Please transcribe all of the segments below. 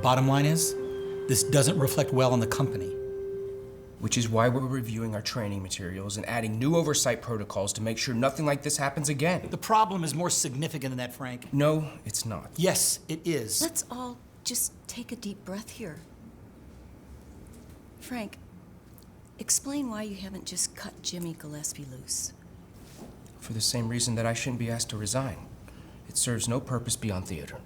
Bottom line is, this doesn't reflect well on the company. Which is why we're reviewing our training materials and adding new oversight protocols to make sure nothing like this happens again. The problem is more significant than that, Frank. No, it's not. Yes, it is. Let's all just take a deep breath here. Frank, explain why you haven't just cut Jimmy Gillespie loose. For the same reason that I shouldn't be asked to resign. It serves no purpose beyond theater.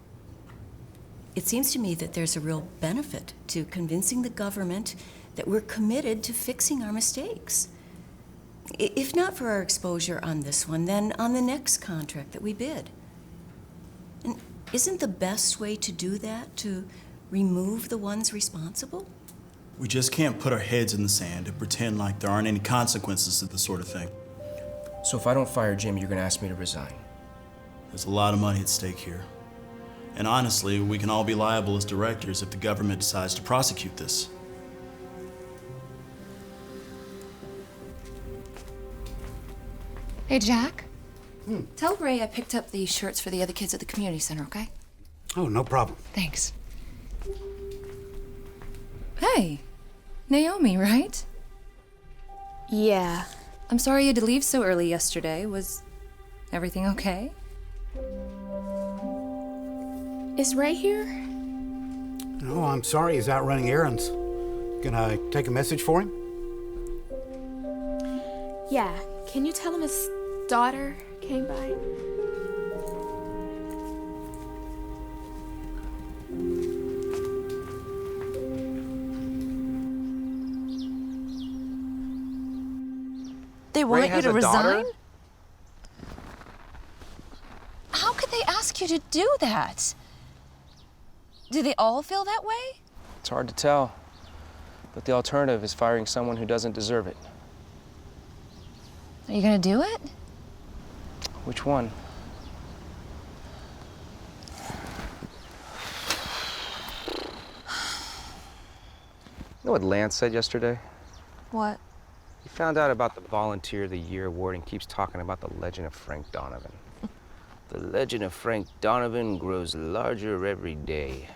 It seems to me that there's a real benefit to convincing the government that we're committed to fixing our mistakes. If not for our exposure on this one, then on the next contract that we bid. And isn't the best way to do that to remove the ones responsible? We just can't put our heads in the sand and pretend like there aren't any consequences to this sort of thing. So if I don't fire Jim, you're gonna ask me to resign. There's a lot of money at stake here. And honestly, we can all be liable as directors if the government decides to prosecute this. Hey, Jack. Tell Ray I picked up these shirts for the other kids at the community center, okay? Oh, no problem. Thanks. Hey, Naomi, right? Yeah. I'm sorry you had to leave so early yesterday. Was everything okay? Is Ray here? No, I'm sorry. He's out running errands. Can I take a message for him? Yeah. Can you tell him his daughter came by? They want you to resign? Daughter? How could they ask you to do that? Do they all feel that way? It's hard to tell, but the alternative is firing someone who doesn't deserve it. Are you gonna do it? Which one? You know what Lance said yesterday? What? He found out about the Volunteer of the Year award and keeps talking about the legend of Frank Donovan. The legend of Frank Donovan grows larger every day.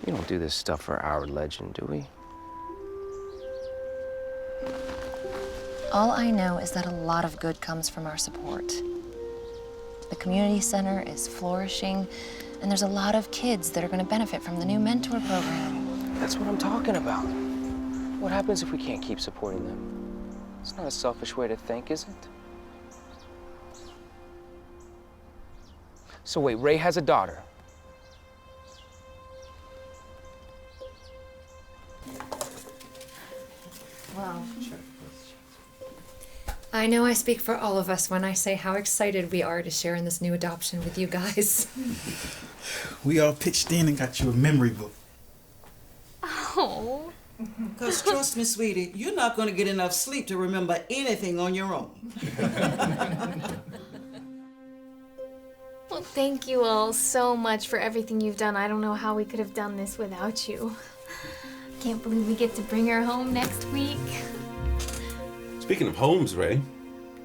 We don't do this stuff for our legend, do we? All I know is that a lot of good comes from our support. The community center is flourishing, and there's a lot of kids that are going to benefit from the new mentor program. That's what I'm talking about. What happens if we can't keep supporting them? It's not a selfish way to think, is it? So wait, Ray has a daughter. Well, I know I speak for all of us when I say how excited we are to share in this new adoption with you guys. We all pitched in and got you a memory book. Oh. Because trust me, sweetie, you're not going to get enough sleep to remember anything on your own. Well, thank you all so much for everything you've done. I don't know how we could have done this without you. Can't believe we get to bring her home next week. Speaking of homes, Ray,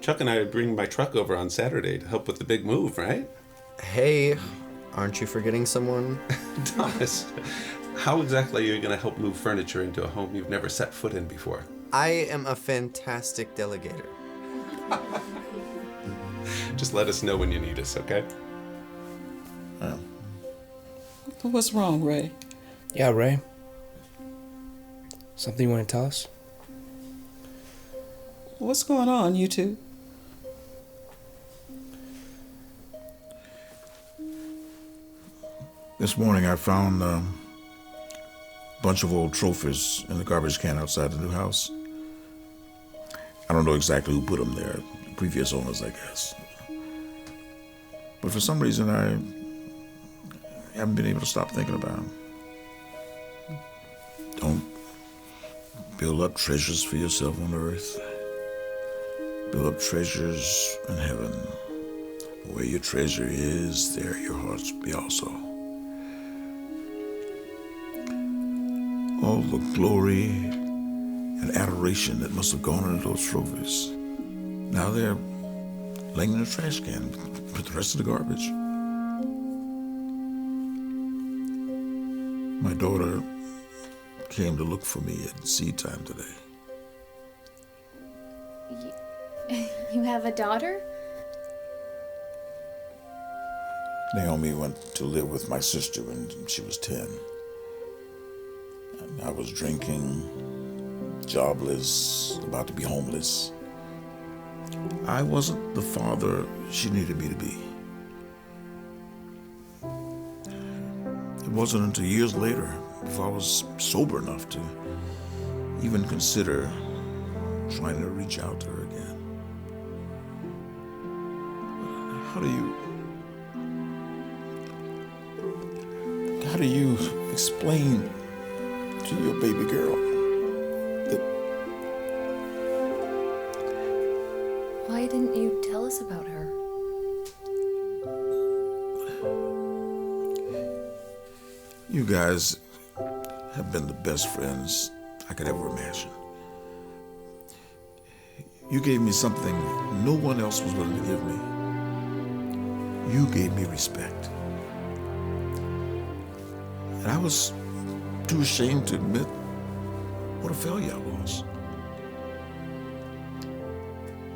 Chuck and I are bringing my truck over on Saturday to help with the big move, right? Hey, aren't you forgetting someone? Thomas, how exactly are you going to help move furniture into a home you've never set foot in before? I am a fantastic delegator. Just let us know when you need us, okay? What's wrong, Ray? Yeah, Ray. Something you want to tell us? What's going on, you two? This morning I found a bunch of old trophies in the garbage can outside the new house. I don't know exactly who put them there, the previous owners, I guess. But for some reason I haven't been able to stop thinking about them. Don't build up treasures for yourself on earth. Build up treasures in heaven. Where your treasure is, there your hearts will be also. All the glory and adoration that must have gone into those trophies. Now they're laying in a trash can with the rest of the garbage. My daughter came to look for me at seed time today. You have a daughter? Naomi went to live with my sister when she was 10. And I was drinking, jobless, about to be homeless. I wasn't the father she needed me to be. It wasn't until years later, before I was sober enough to even consider trying to reach out to her again. How do you explain to your baby girl that... Why didn't you tell us about her? You guys have been the best friends I could ever imagine. You gave me something no one else was willing to give me. You gave me respect. And I was too ashamed to admit what a failure I was.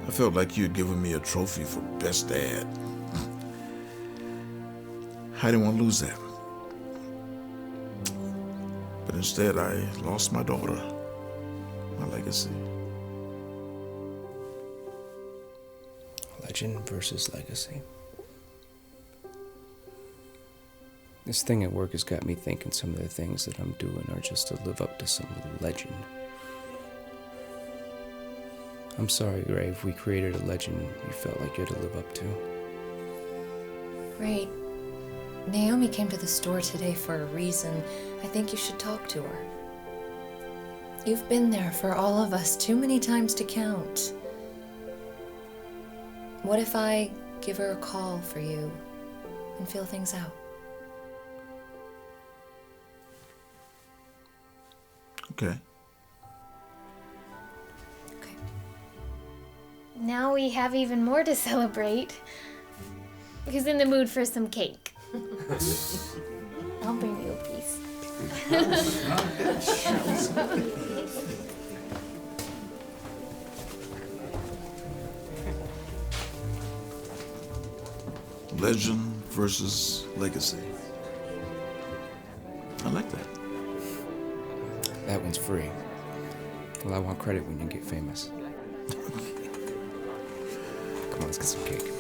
I felt like you had given me a trophy for best dad. I didn't want to lose that. But instead, I lost my daughter, my legacy. Legend versus legacy. This thing at work has got me thinking some of the things that I'm doing are just to live up to some legend. I'm sorry, Ray, if we created a legend you felt like you had to live up to. Ray, Naomi came to the store today for a reason. I think you should talk to her. You've been there for all of us too many times to count. What if I give her a call for you and feel things out? Okay. Now we have even more to celebrate. Who's in the mood for some cake? I'll bring you a piece. Legend versus legacy. I like that. That one's free. Well, I want credit when you get famous. Come on, let's get some cake.